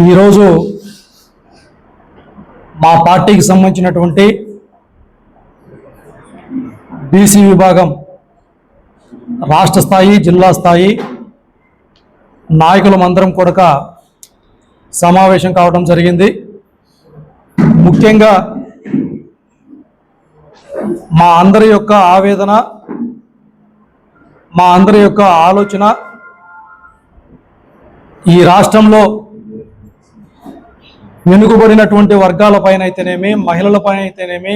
ఈరోజు మా పార్టీకి సంబంధించినటువంటి బీసీ విభాగం రాష్ట్ర స్థాయి జిల్లా స్థాయి నాయకులమందరం కూడా సమావేశం కావడం జరిగింది. ముఖ్యంగా మా అందరి యొక్క ఆవేదన, మా అందరి యొక్క ఆలోచన ఈ రాష్ట్రంలో వెనుకబడినటువంటి వర్గాలపైన అయితేనేమి, మహిళలపైన అయితేనేమి,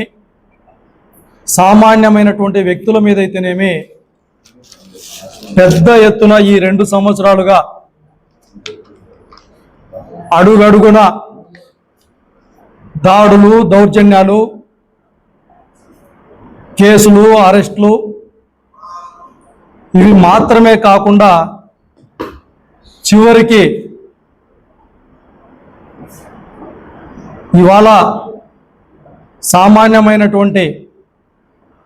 సామాన్యమైనటువంటి వ్యక్తుల మీద అయితేనేమి పెద్ద ఎత్తున ఈ 2 సంవత్సరాలుగా అడుగడుగున దాడులు, దౌర్జన్యాలు, కేసులు, అరెస్టులు ఇవి మాత్రమే కాకుండా చివరికి ఇవాళ సామాన్యమైనటువంటి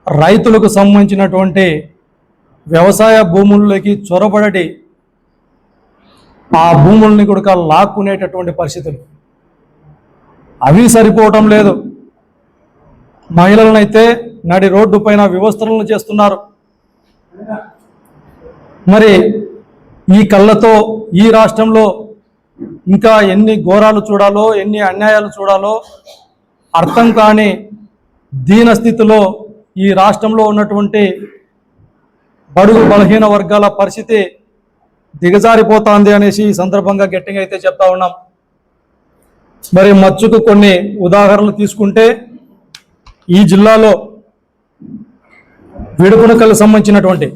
రైతులకు సంబంధించినటువంటి వ్యవసాయ భూముల్లోకి చొరబడి ఆ భూముల్ని కూడా లాక్కునేటటువంటి పరిస్థితులు అవి సరిపోవటం లేదు. మహిళలనైతే నడి రోడ్డు పైన వివస్త్రలను చేస్తున్నారు. మరి ఈ కళ్ళతో ఈ రాష్ట్రంలో ఇంకా ఎన్ని ఘోరాలు చూడాలో, ఎన్ని అన్యాయాలు చూడాలో అర్థం కాని దీన స్థితిలో ఈ రాష్ట్రంలో ఉన్నటువంటి బడుగు బలహీన వర్గాల పరిస్థితి దిగజారిపోతుంది అనేసి ఈ సందర్భంగా గట్టిగా అయితే చెప్తా ఉన్నాం. మరి మచ్చుకు కొన్ని ఉదాహరణలు తీసుకుంటే ఈ జిల్లాలో విడుపునకలకు సంబంధించినటువంటి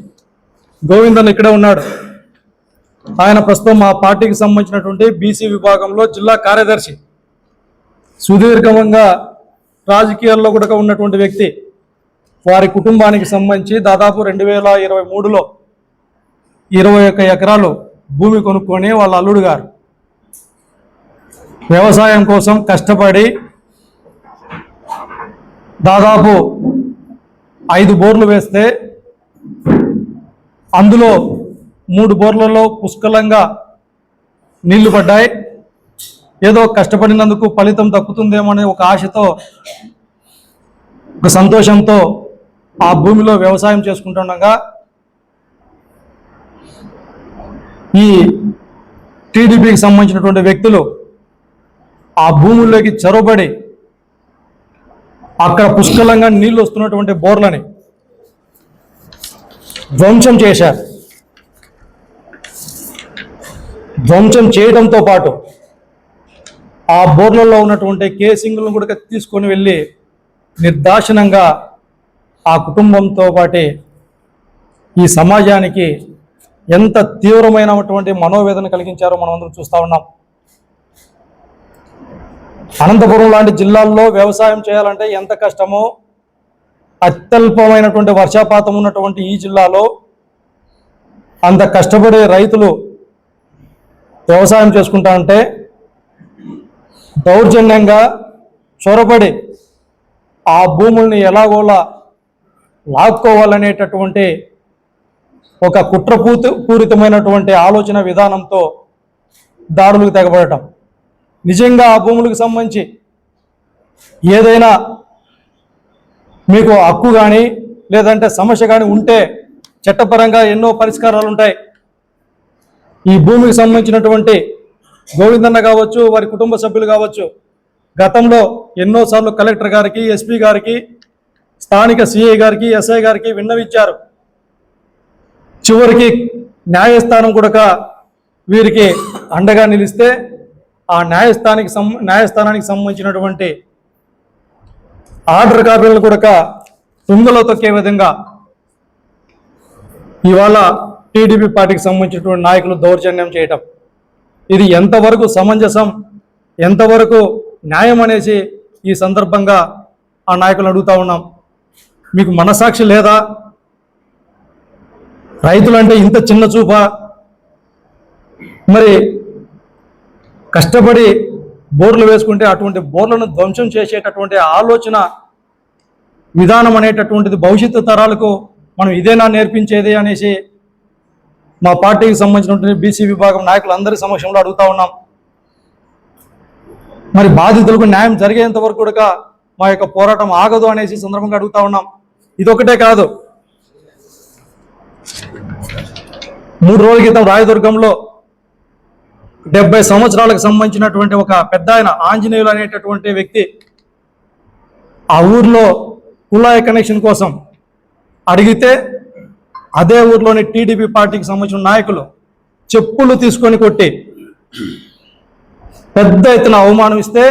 గోవిందన్ ఇక్కడే ఉన్నాడు. ఆయన ప్రస్తుతం మా పార్టీకి సంబంధించినటువంటి బీసీ విభాగంలో జిల్లా కార్యదర్శి, సుదీర్ఘంగా రాజకీయాల్లో కూడా ఉన్నటువంటి వ్యక్తి. వారి కుటుంబానికి సంబంధించి దాదాపు 2023లో 21 ఎకరాలు భూమి కొనుక్కొని వాళ్ళ అల్లుడు గారు వ్యవసాయం కోసం కష్టపడి దాదాపు 5 బోర్లు వేస్తే అందులో 3 బోర్లలో పుష్కలంగా నీళ్లు పడ్డాయి. ఏదో కష్టపడినందుకు ఫలితం దక్కుతుందేమో అనే ఒక ఆశతో, ఒక సంతోషంతో ఆ భూమిలో వ్యవసాయం చేసుకుంటుండగా ఈ టీడీపీకి సంబంధించినటువంటి వ్యక్తులు ఆ భూముల్లోకి చొరబడి అక్కడ పుష్కలంగా నీళ్లు వస్తున్నటువంటి బోర్లని ధ్వంసం చేశారు. ధ్వంసం చేయడంతో పాటు ఆ బోర్లలో ఉన్నటువంటి కేసింగ్లను కూడా తీసుకొని వెళ్ళి నిర్దాక్షిణంగా ఆ కుటుంబంతో పాటే ఈ సమాజానికి ఎంత తీవ్రమైనటువంటి మనోవేదన కలిగించారో మనం అందరం చూస్తూ ఉన్నాం. అనంతపురం లాంటి జిల్లాల్లో వ్యవసాయం చేయాలంటే ఎంత కష్టమో, అత్యల్పమైనటువంటి వర్షపాతం ఉన్నటువంటి ఈ జిల్లాలో అంత కష్టపడే రైతులు వ్యవసాయం చేసుకుంటా ఉంటే దౌర్జన్యంగా చొరబడి ఆ భూముల్ని ఎలాగోలా లాక్కోవాలనేటటువంటి ఒక కుట్రపూరితమైనటువంటి ఆలోచన విధానంతో దాడులకు తెగబడటం. నిజంగా ఆ భూములకు సంబంధించి ఏదైనా మీకు హక్కు కానీ లేదంటే సమస్య కానీ ఉంటే చట్టపరంగా ఎన్నో పరిష్కారాలు ఉంటాయి. ఈ భూమికి సంబంధించినటువంటి గోవిందన్న కావచ్చు, వారి కుటుంబ సభ్యులు కావచ్చు, గతంలో ఎన్నోసార్లు కలెక్టర్ గారికి, ఎస్పీ గారికి, స్థానిక సిఐ గారికి, ఎస్ఐ గారికి విన్నవించారు. చివరికి న్యాయస్థానం కూడా వీరికి అండగా నిలిస్తే ఆ న్యాయస్థానానికి సంబంధించినటువంటి ఆర్డర్ కాపీలను కూడా తుంగలో తొక్కే విధంగా ఇవాళ టీడీపీ పార్టీకి సంబంధించినటువంటి నాయకులు దౌర్జన్యం చేయటం, ఇది ఎంతవరకు సమంజసం, ఎంతవరకు న్యాయం అనేసి ఈ సందర్భంగా ఆ నాయకులు అడుగుతా ఉన్నాం. మీకు మనసాక్షి లేదా? రైతులంటే ఇంత చిన్న చూపా? మరి కష్టపడి బోర్లు వేసుకుంటే అటువంటి బోర్లను ధ్వంసం చేసేటటువంటి ఆలోచన విధానం అనేటటువంటిది భవిష్యత్తు తరాలకు మనం ఇదేనా నేర్పించేది అనేసి మా పార్టీకి సంబంధించినటువంటి బీసీ విభాగం నాయకులందరి సమక్షంలో అడుగుతా ఉన్నాం. మరి బాధితులకు న్యాయం జరిగేంత వరకు కూడా మా యొక్క పోరాటం ఆగదు అనేసి సందర్భంగా అడుగుతా ఉన్నాం. ఇదొకటే కాదు, 3 రోజుల క్రితం రాయదుర్గంలో 70 సంవత్సరాలకు సంబంధించినటువంటి ఒక పెద్ద ఆయన ఆంజనేయులు అనేటటువంటి వ్యక్తి ఆ ఊర్లో కుళాయి కనెక్షన్ కోసం అడిగితే అదే ఊర్లోని టీడీపీ పార్టీకి సంబంధించిన నాయకులు చెప్పులు తీసుకొని కొట్టి పెద్ద ఎత్తున అవమానం ఇస్తే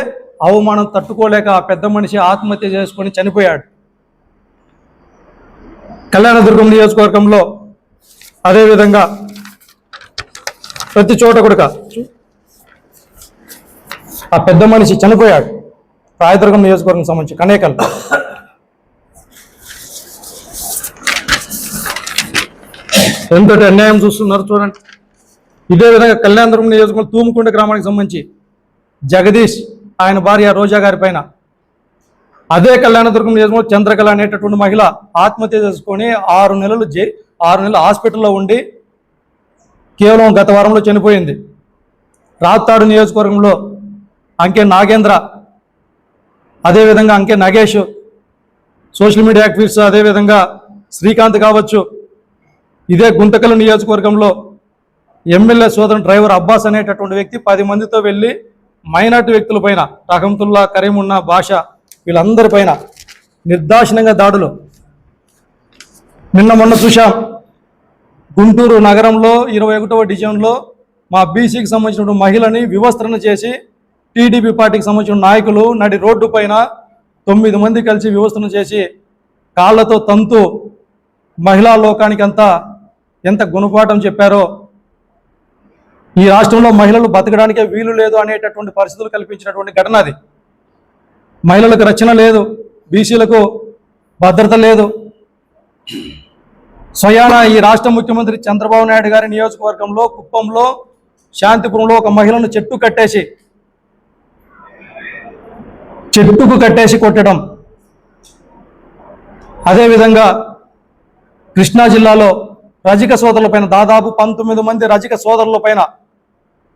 అవమానం తట్టుకోలేక ఆ పెద్ద మనిషి ఆత్మహత్య చేసుకొని చనిపోయాడు. కళ్యాణదుర్గం నియోజకవర్గంలో అదేవిధంగా ప్రతి చోట కూడా ఆ పెద్ద మనిషి చనిపోయాడు. రాయదుర్గం నియోజకవర్గం సంబంధించి కనేకల్. ఎంతటి అన్యాయం చూస్తున్నారు చూడండి. ఇదే విధంగా కళ్యాణదుర్గం నియోజకవర్గం తూముకుంట గ్రామానికి సంబంధించి జగదీష్ ఆయన భార్య రోజా గారి పైన అదే కళ్యాణదుర్గం నియోజకవర్గం చంద్రకళ అనేటటువంటి మహిళ ఆత్మహత్య చేసుకొని 6 నెలలు హాస్పిటల్లో ఉండి కేవలం గత వారంలో చనిపోయింది. రాత్తాడు నియోజకవర్గంలో అంకే నాగేంద్ర, అదేవిధంగా అంకే నగేష్, సోషల్ మీడియా యాక్టివిస్ట్, అదేవిధంగా శ్రీకాంత్ కావచ్చు. ఇదే గుంతకల్ నియోజకవర్గంలో ఎమ్మెల్యే సోదరుడు డ్రైవర్ అబ్బాస్ అనేటటువంటి వ్యక్తి 10 మందితో వెళ్ళి మైనార్టీ వ్యక్తులపైన రహమతుల్లా, కరీమున్నా, భాష వీళ్ళందరిపైన నిర్దాక్షిణ్యంగా దాడులు. మొన్న చూశాం గుంటూరు నగరంలో 21వ డివిజన్లో మా బీసీకి సంబంధించిన మహిళని వివస్త్రణ చేసి టీడీపీ పార్టీకి సంబంధించిన నాయకులు నడి రోడ్డు పైన 9 మంది కలిసి వివస్త్రణ చేసి కాళ్లతో తంతు మహిళా లోకానికి అంతా ఎంత గుణపాఠం చెప్పారో. ఈ రాష్ట్రంలో మహిళలు బతకడానికే వీలు లేదు అనేటటువంటి పరిస్థితులు కల్పించినటువంటి ఘటన అది. మహిళలకు రక్షణ లేదు, బీసీలకు భద్రత లేదు. స్వయాన ఈ రాష్ట్ర ముఖ్యమంత్రి చంద్రబాబు నాయుడు గారి నియోజకవర్గంలో కుప్పంలో శాంతిపురంలో ఒక మహిళను చెట్టుకు కట్టేసి కొట్టడం. అదేవిధంగా కృష్ణా జిల్లాలో రజక సోదరులపైన దాదాపు 19 మంది రజక సోదరులపైన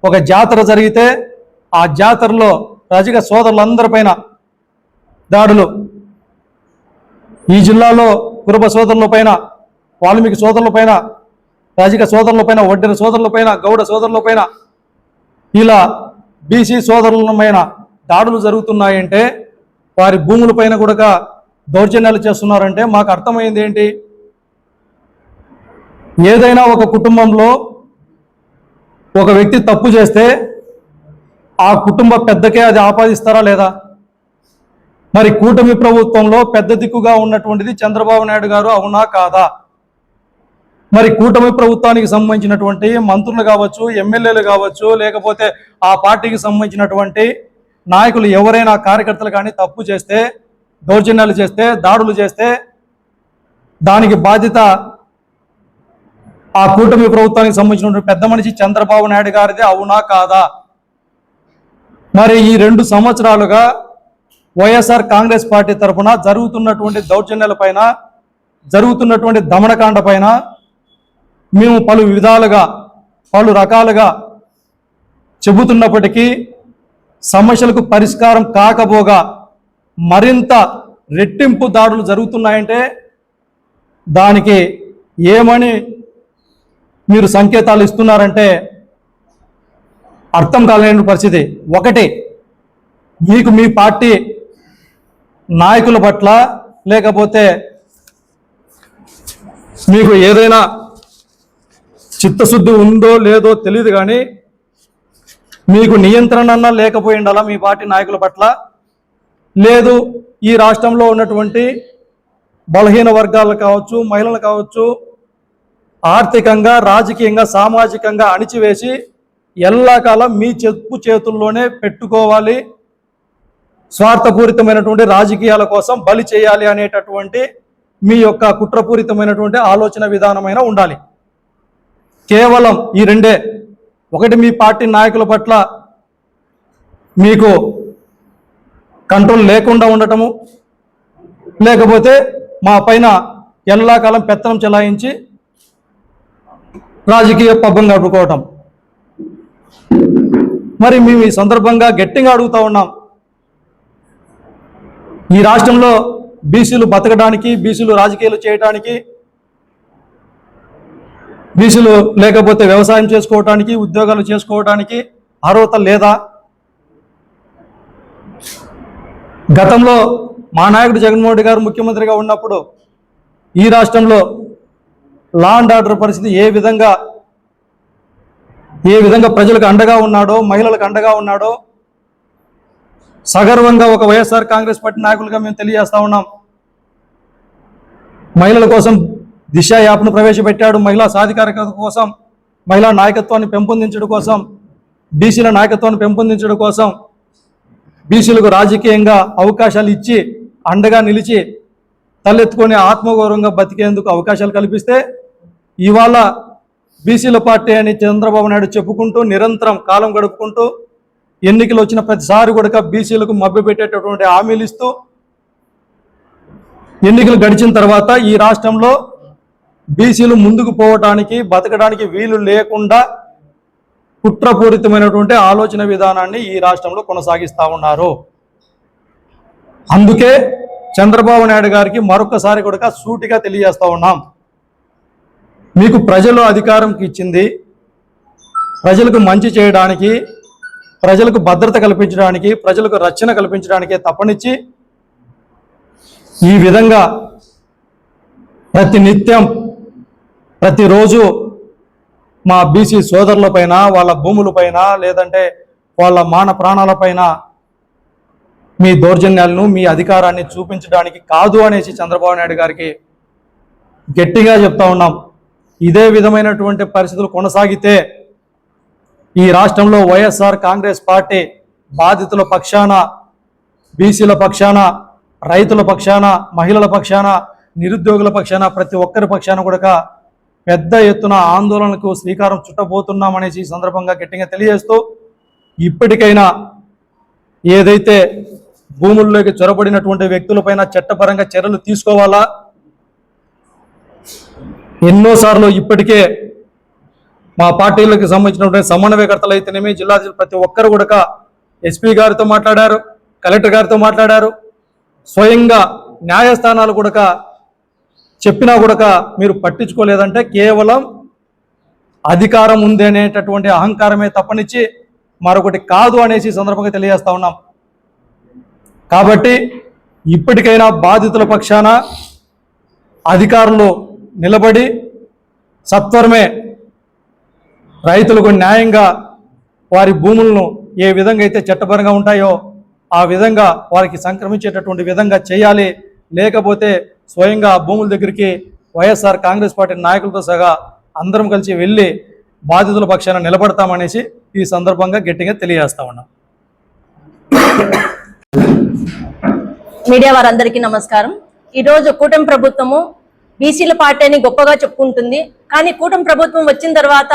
ఒక జాతర జరిగితే ఆ జాతరలో రజక సోదరులందరిపైన దాడులు. ఈ జిల్లాలో కురుబ సోదరులపైన, వాల్మీకి సోదరులపైన, రజక సోదరులపైన, వడ్డెర సోదరులపైన, గౌడ సోదరులపైన ఇలా బీసీ సోదరులపైన దాడులు జరుగుతున్నాయంటే, వారి భూములపైన కూడా దౌర్జన్యాలు చేస్తున్నారంటే మాకు అర్థమైంది ఏంటి? ఏదైనా ఒక కుటుంబంలో ఒక వ్యక్తి తప్పు చేస్తే ఆ కుటుంబ పెద్దకే అది ఆపాదిస్తారా లేదా? మరి కూటమి ప్రభుత్వంలో పెద్ద దిక్కుగా ఉన్నటువంటిది చంద్రబాబు నాయుడు గారు, అవునా కాదా? మరి కూటమి ప్రభుత్వానికి సంబంధించినటువంటి మంత్రులు కావచ్చు, ఎమ్మెల్యేలు కావచ్చు, లేకపోతే ఆ పార్టీకి సంబంధించినటువంటి నాయకులు ఎవరైనా కార్యకర్తలు కానీ తప్పు చేస్తే, దౌర్జన్యాలు చేస్తే, దాడులు చేస్తే దానికి బాధ్యత ఆ కూటమి ప్రభుత్వానికి సంబంధించినటువంటి పెద్ద మనిషి చంద్రబాబు నాయుడు గారిది, అవునా కాదా? మరి ఈ 2 సంవత్సరాలుగా వైఎస్ఆర్ కాంగ్రెస్ పార్టీ తరఫున జరుగుతున్నటువంటి దౌర్జన్యాల పైన, జరుగుతున్నటువంటి దమనకాండ పైన మేము పలు విధాలుగా, పలు రకాలుగా చెబుతున్నప్పటికీ సమస్యలకు పరిష్కారం కాకపోగా మరింత రెట్టింపు దాడులు జరుగుతున్నాయంటే దానికి ఏమని మీరు సంకేతాలు ఇస్తున్నారంటే అర్థం కాలేని పరిస్థితి. ఒకటి, మీకు మీ పార్టీ నాయకుల పట్ల లేకపోతే మీకు ఏదైనా చిత్తశుద్ధి ఉందో లేదో తెలియదు, కానీ మీకు నియంత్రణ లేకపోయి ఉండాలా మీ పార్టీ నాయకుల పట్ల. లేదు, ఈ రాష్ట్రంలో ఉన్నటువంటి బలహీన వర్గాలు కావచ్చు, మహిళలు కావచ్చు, ఆర్థికంగా, రాజకీయంగా, సామాజికంగా అణిచివేసి ఎల్లకాలం మీ చెప్పు చేతుల్లోనే పెట్టుకోవాలి, స్వార్థపూరితమైనటువంటి రాజకీయాల కోసం బలి చేయాలి అనేటటువంటి మీ యొక్క కుట్రపూరితమైనటువంటి ఆలోచన విధానమైన ఉండాలి. కేవలం ఈ 2. ఒకటి, మీ పార్టీ నాయకుల పట్ల మీకు కంట్రోల్ లేకుండా ఉండటము, లేకపోతే మా పైన ఎల్లకాలం పెత్తనం చెలాయించి రాజకీయ పబ్బం గడుపుకోవటం. మరి మేము ఈ సందర్భంగా గట్టిగా అడుగుతా ఉన్నాం, ఈ రాష్ట్రంలో బీసీలు బతకడానికి, బీసీలు రాజకీయాలు చేయడానికి, బీసీలు లేకపోతే వ్యవసాయం చేసుకోవడానికి, ఉద్యోగాలు చేసుకోవడానికి అర్హత లేదా? గతంలో మా నాయకుడు జగన్మోహన్ రెడ్డి గారు ముఖ్యమంత్రిగా ఉన్నప్పుడు ఈ రాష్ట్రంలో లా అండ్ ఆర్డర్ పరిస్థితి ఏ విధంగా ప్రజలకు అండగా ఉన్నాడో, మహిళలకు అండగా ఉన్నాడో సగర్వంగా ఒక వైఎస్ఆర్ కాంగ్రెస్ పార్టీ నాయకులుగా మేము తెలియజేస్తా ఉన్నాం. మహిళల కోసం దిశ యాప్ను ప్రవేశపెట్టాడు. మహిళా సాధికారికత కోసం, మహిళా నాయకత్వాన్ని పెంపొందించడం కోసం, బీసీల నాయకత్వాన్ని పెంపొందించడం కోసం, బీసీలకు రాజకీయంగా అవకాశాలు ఇచ్చి అండగా నిలిచి తలెత్తుకొని ఆత్మగౌరవంగా బతికేందుకు అవకాశాలు కల్పిస్తే, ఇవాళ బీసీల పార్టీ అని చంద్రబాబు నాయుడు చెప్పుకుంటూ నిరంతరం కాలం గడుపుకుంటూ ఎన్నికలు వచ్చిన ప్రతిసారి కూడా బీసీలకు మభ్యపెట్టేటటువంటి హామీలు ఇస్తూ ఎన్నికలు గడిచిన తర్వాత ఈ రాష్ట్రంలో బీసీలు ముందుకు పోవటానికి, బతకడానికి వీలు లేకుండా కుట్రపూరితమైనటువంటి ఆలోచన విధానాన్ని ఈ రాష్ట్రంలో కొనసాగిస్తూ ఉన్నారు. అందుకే చంద్రబాబు నాయుడు గారికి మరొకసారి కూడా సూటిగా తెలియజేస్తా ఉన్నాం, మీకు ప్రజలు అధికారం ఇచ్చింది ప్రజలకు మంచి చేయడానికి, ప్రజలకు భద్రత కల్పించడానికి, ప్రజలకు రక్షణ కల్పించడానికే తప్పనిచ్చి ఈ విధంగా ప్రతినిత్యం ప్రతిరోజు మా బీసీ సోదరులపైన, వాళ్ళ భూములపైన, లేదంటే వాళ్ళ మాన ప్రాణాలపైన మీ దౌర్జన్యాలను, మీ అధికారాన్ని చూపించడానికి కాదు అనేసి చంద్రబాబు నాయుడు గారికి గట్టిగా చెప్తా ఉన్నాం. ఇదే విధమైనటువంటి పరిస్థితులు కొనసాగితే ఈ రాష్ట్రంలో వైఎస్ఆర్ కాంగ్రెస్ పార్టీ బాధితుల పక్షాన, బీసీల పక్షాన, రైతుల పక్షాన, మహిళల పక్షాన, నిరుద్యోగుల పక్షాన, ప్రతి ఒక్కరి పక్షాన కూడా పెద్ద ఎత్తున ఆందోళనకు శ్రీకారం చుట్టబోతున్నామనేసి ఈ సందర్భంగా గట్టిగా తెలియజేస్తూ, ఇప్పటికైనా ఏదైతే భూముల్లోకి చొరబడినటువంటి వ్యక్తులపైన చట్టపరంగా చర్యలు తీసుకోవాలా, ఎన్నోసార్లు ఇప్పటికే మా పార్టీలకు సంబంధించినటువంటి సమన్వయకర్తలు అయితేనేమి, జిల్లా ప్రతి ఒక్కరు కూడా ఎస్పీ గారితో మాట్లాడారు, కలెక్టర్ గారితో మాట్లాడారు. స్వయంగా న్యాయస్థానాలు కూడా చెప్పినా కూడా మీరు పట్టించుకోలేదంటే కేవలం అధికారం ఉంది అనేటటువంటి అహంకారమే తప్పనిచ్చి మరొకటి కాదు అనేసి సందర్భంగా తెలియజేస్తా ఉన్నాం. కాబట్టి ఇప్పటికైనా బాధితుల పక్షాన అధికారులు నిలబడి సత్వరమే రైతులకు న్యాయంగా వారి భూములను ఏ విధంగా అయితే చట్టపరంగా ఉంటాయో ఆ విధంగా వారికి సంక్రమించేటటువంటి విధంగా చేయాలి. లేకపోతే స్వయంగా భూముల దగ్గరికి వైఎస్ఆర్ కాంగ్రెస్ పార్టీ నాయకులతో సహా అందరం కలిసి వెళ్ళి బాధితుల పక్షాన నిలబడతామనేసి ఈ సందర్భంగా గట్టిగా తెలియజేస్తా ఉన్నాం. మీడియా వారందరికీ నమస్కారం. ఈరోజు కూటమి ప్రభుత్వము బీసీల పార్టీ అని గొప్పగా చెప్పుకుంటుంది. కానీ కూటమి ప్రభుత్వం వచ్చిన తర్వాత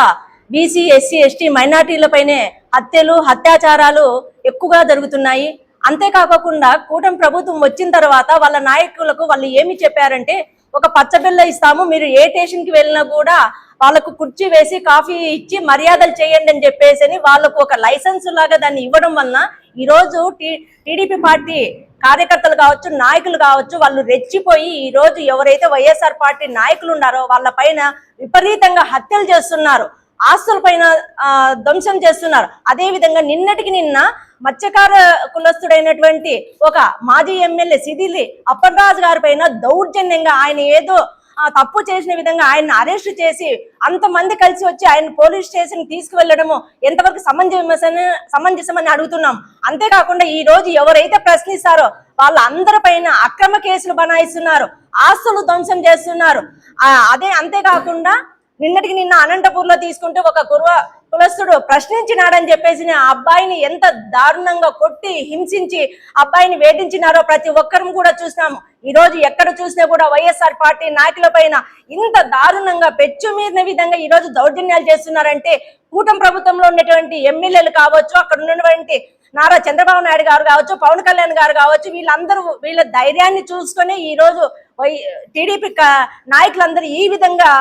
బీసీ, ఎస్సీ, ఎస్టీ మైనార్టీలపైనే హత్యలు, అత్యాచారాలు ఎక్కువగా జరుగుతున్నాయి. అంతేకాకుండా కూటమి ప్రభుత్వం వచ్చిన తర్వాత వాళ్ళ నాయకులకు వాళ్ళు ఏమి చెప్పారంటే, ఒక పచ్చబిల్ల ఇస్తాము, మీరు ఏ స్టేషన్కి వెళ్ళినా కూడా వాళ్ళకు కుర్చీ వేసి కాఫీ ఇచ్చి మర్యాదలు చేయండి అని చెప్పేసి వాళ్ళకు ఒక లైసెన్స్ లాగా దాన్ని ఇవ్వడం వలన ఈరోజు టీడీపీ పార్టీ కార్యకర్తలు కావచ్చు, నాయకులు కావచ్చు, వాళ్ళు రెచ్చిపోయి ఈరోజు ఎవరైతే వైఎస్ఆర్ పార్టీ నాయకులు ఉన్నారో వాళ్ళ పైన విపరీతంగా హత్యలు చేస్తున్నారు, ఆస్తుల పైన ధ్వంసం చేస్తున్నారు. అదే విధంగా నిన్నటికి నిన్న మత్స్యకార కులస్తుడైనటువంటి ఒక మాజీ ఎమ్మెల్యే సిదిలి అప్పలరాజు గారి పైన దౌర్జన్యంగా ఆయన ఏదో తప్పు చేసిన విధంగా ఆయన అరెస్ట్ చేసి అంతమంది కలిసి వచ్చి ఆయన పోలీస్ స్టేషన్ తీసుకువెళ్లడము ఎంతవరకు సమంజసమని అడుగుతున్నాం. అంతేకాకుండా ఈ రోజు ఎవరైతే ప్రశ్నిస్తారో వాళ్ళందరి పైన అక్రమ కేసులు బనాయిస్తున్నారు, ఆస్తులు ధ్వంసం చేస్తున్నారు. అంతేకాకుండా నిన్నటికి నిన్న అనంతపూర్ లో తీసుకుంటే ఒక కులస్తుడు ప్రశ్నించినాడని చెప్పేసి ఆ అబ్బాయిని ఎంత దారుణంగా కొట్టి హింసించి అబ్బాయిని వేధించినారో ప్రతి ఒక్కరం కూడా చూసినాము. ఈ రోజు ఎక్కడ చూసినా కూడా వైఎస్ఆర్ పార్టీ నాయకుల పైన ఇంత దారుణంగా పెచ్చు మీరిన విధంగా ఈ రోజు దౌర్జన్యాలు చేస్తున్నారంటే కూటమి ప్రభుత్వంలో ఉన్నటువంటి ఎమ్మెల్యేలు కావచ్చు, అక్కడ ఉన్నటువంటి నారా చంద్రబాబు నాయుడు గారు కావచ్చు, పవన్ కళ్యాణ్ గారు కావచ్చు, వీళ్ళందరూ వీళ్ళ ధైర్యాన్ని చూసుకొని ఈ రోజు టీడీపీ నాయకులందరూ ఈ విధంగా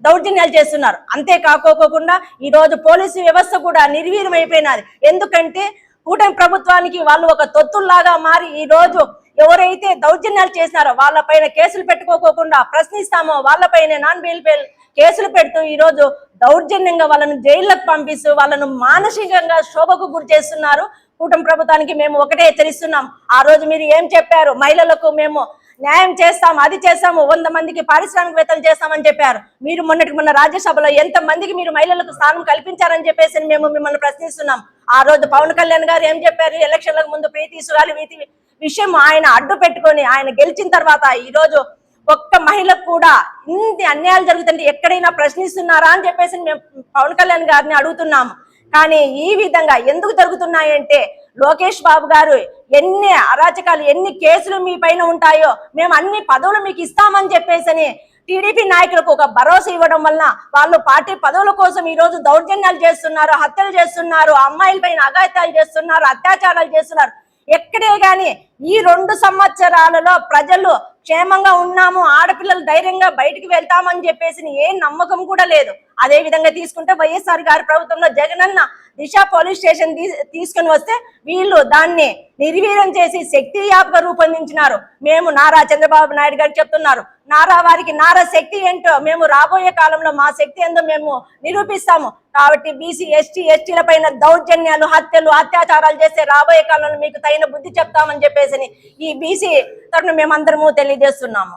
దౌర్జన్యాలు చేస్తున్నారు. అంతేకాకోకుండా ఈ రోజు పోలీసు వ్యవస్థ కూడా నిర్వీర్యం అయిపోయినది. ఎందుకంటే కూటమి ప్రభుత్వానికి వాళ్ళు ఒక తొత్తుల్లాగా మారి ఈ రోజు ఎవరైతే దౌర్జన్యాలు చేసినారో వాళ్ళపైన కేసులు పెట్టుకోకుండా ప్రశ్నిస్తామో వాళ్ళపైన నాన్ బెయిల్ కేసులు పెడుతూ ఈ రోజు దౌర్జన్యంగా వాళ్ళను జైళ్లకు పంపిస్తూ వాళ్ళను మానసికంగా శోభకు గురి చేస్తున్నారు. కూటమి ప్రభుత్వానికి మేము ఒకటే హెచ్చరిస్తున్నాం. ఆ రోజు మీరు ఏం చెప్పారు? మహిళలకు మేము న్యాయం చేస్తాము, అది చేస్తాము, 100 మందికి పారిశ్రామికవేత్తలు చేస్తామని చెప్పారు. మీరు మొన్న రాజ్యసభలో ఎంత మందికి మీరు మహిళలకు స్థానం కల్పించారని చెప్పేసి మేము మిమ్మల్ని ప్రశ్నిస్తున్నాం. ఆ రోజు పవన్ కళ్యాణ్ గారు ఏం చెప్పారు? ఎలక్షన్లకు ముందు ప్రీతి సుగాలి విషయం ఆయన అడ్డు పెట్టుకొని ఆయన గెలిచిన తర్వాత ఈ రోజు ఒక్క మహిళకు కూడా ఇన్ని అన్యాయాలు జరుగుతుంటే ఎక్కడైనా ప్రశ్నిస్తున్నారా అని చెప్పేసి మేము పవన్ కళ్యాణ్ గారిని అడుగుతున్నాము. కానీ ఈ విధంగా ఎందుకు జరుగుతున్నాయంటే లోకేష్ బాబు గారు ఎన్ని అరాచకాలు, ఎన్ని కేసులు మీ పైన ఉంటాయో మేము అన్ని పదవులు మీకు ఇస్తామని చెప్పేసి టీడీపీ నాయకులకు ఒక భరోసా ఇవ్వడం వలన వాళ్ళు పార్టీ పదవుల కోసం ఈ రోజు దౌర్జన్యాలు చేస్తున్నారు, హత్యలు చేస్తున్నారు, అమ్మాయిల పైన అఘాయిత్యాలు చేస్తున్నారు, అత్యాచారాలు చేస్తున్నారు. ఎక్కడే గాని ఈ 2 సంవత్సరాలలో ప్రజలు క్షేమంగా ఉన్నాము, ఆడపిల్లలు ధైర్యంగా బయటికి వెళ్తామని చెప్పేసి ఏ నమ్మకం కూడా లేదు. అదే విధంగా తీసుకుంటే వైఎస్ఆర్ గారి ప్రభుత్వంలో జగనన్న దిశ పోలీస్ స్టేషన్ తీసుకుని వస్తే వీళ్ళు దాన్ని నిర్వీర్యం చేసి శక్తి యాప్గా రూపొందించినారు. మేము నారా చంద్రబాబు నాయుడు గారు చెప్తున్నారు, వారికి నారా శక్తి ఏంటో మేము రాబోయే కాలంలో మా శక్తి ఏందో మేము నిరూపిస్తాము. కాబట్టి బీసీ ఎస్టీల పైన దౌర్జన్యాలు, హత్యలు, అత్యాచారాలు చేస్తే రాబోయే కాలంలో మీకు తగిన బుద్ధి చెప్తామని చెప్పేసి ఈ బీసీ తరఫున మేమందరము తెలియజేస్తున్నాము.